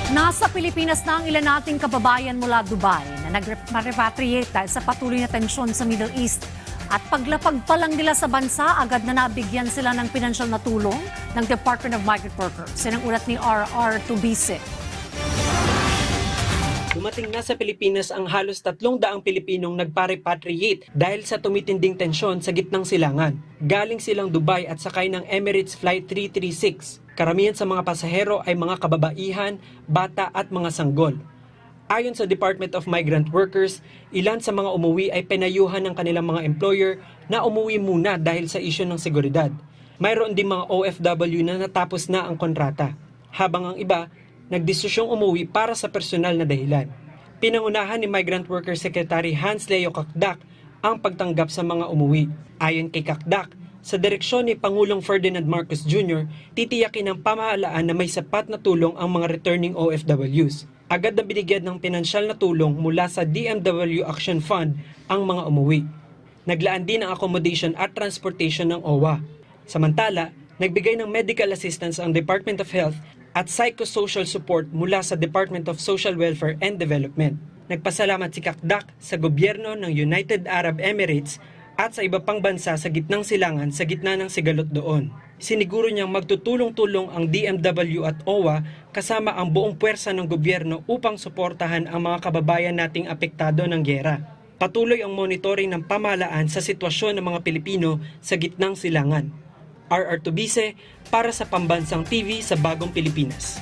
Nasa Pilipinas na ang ilan nating kababayan mula Dubai na nag-repatriate dahil sa patuloy na tensyon sa Middle East. At paglapag pa lang nila sa bansa, agad na nabigyan sila ng pinansyal na tulong ng Department of Migrant Workers. Yan ang ulat ni RR Tubise. Dumating na sa Pilipinas ang halos 300 Pilipinong nagpa-repatriate dahil sa tumitinding tensyon sa gitnang silangan. Galing silang Dubai at sakay ng Emirates Flight 336. Karamihan sa mga pasahero ay mga kababaihan, bata at mga sanggol. Ayon sa Department of Migrant Workers, ilan sa mga umuwi ay pinayuhan ng kanilang mga employer na umuwi muna dahil sa isyu ng seguridad. Mayroon din mga OFW na natapos na ang kontrata, habang ang iba nagdesisyong umuwi para sa personal na dahilan. Pinangunahan ni Migrant Worker Secretary Hans Leo Kakdak ang pagtanggap sa mga umuwi. Ayon kay Kakdak, sa direksyon ni Pangulong Ferdinand Marcos Jr., titiyakin ng pamahalaan na may sapat na tulong ang mga returning OFWs. Agad na binigyan ng pinansyal na tulong mula sa DMW Action Fund ang mga umuwi. Naglaan din ng accommodation at transportation ng OWA. Samantala, nagbigay ng medical assistance ang Department of Health at psychosocial support mula sa Department of Social Welfare and Development. Nagpasalamat si Kakdak sa gobyerno ng United Arab Emirates at sa iba pang bansa sa gitnang silangan sa gitna ng sigalot doon. Siniguro niyang magtutulong-tulong ang DMW at OWA kasama ang buong puwersa ng gobyerno upang suportahan ang mga kababayan nating apektado ng giyera. Patuloy ang monitoring ng pamahalaan sa sitwasyon ng mga Pilipino sa gitnang silangan. RR Tubise para sa Pambansang TV sa Bagong Pilipinas.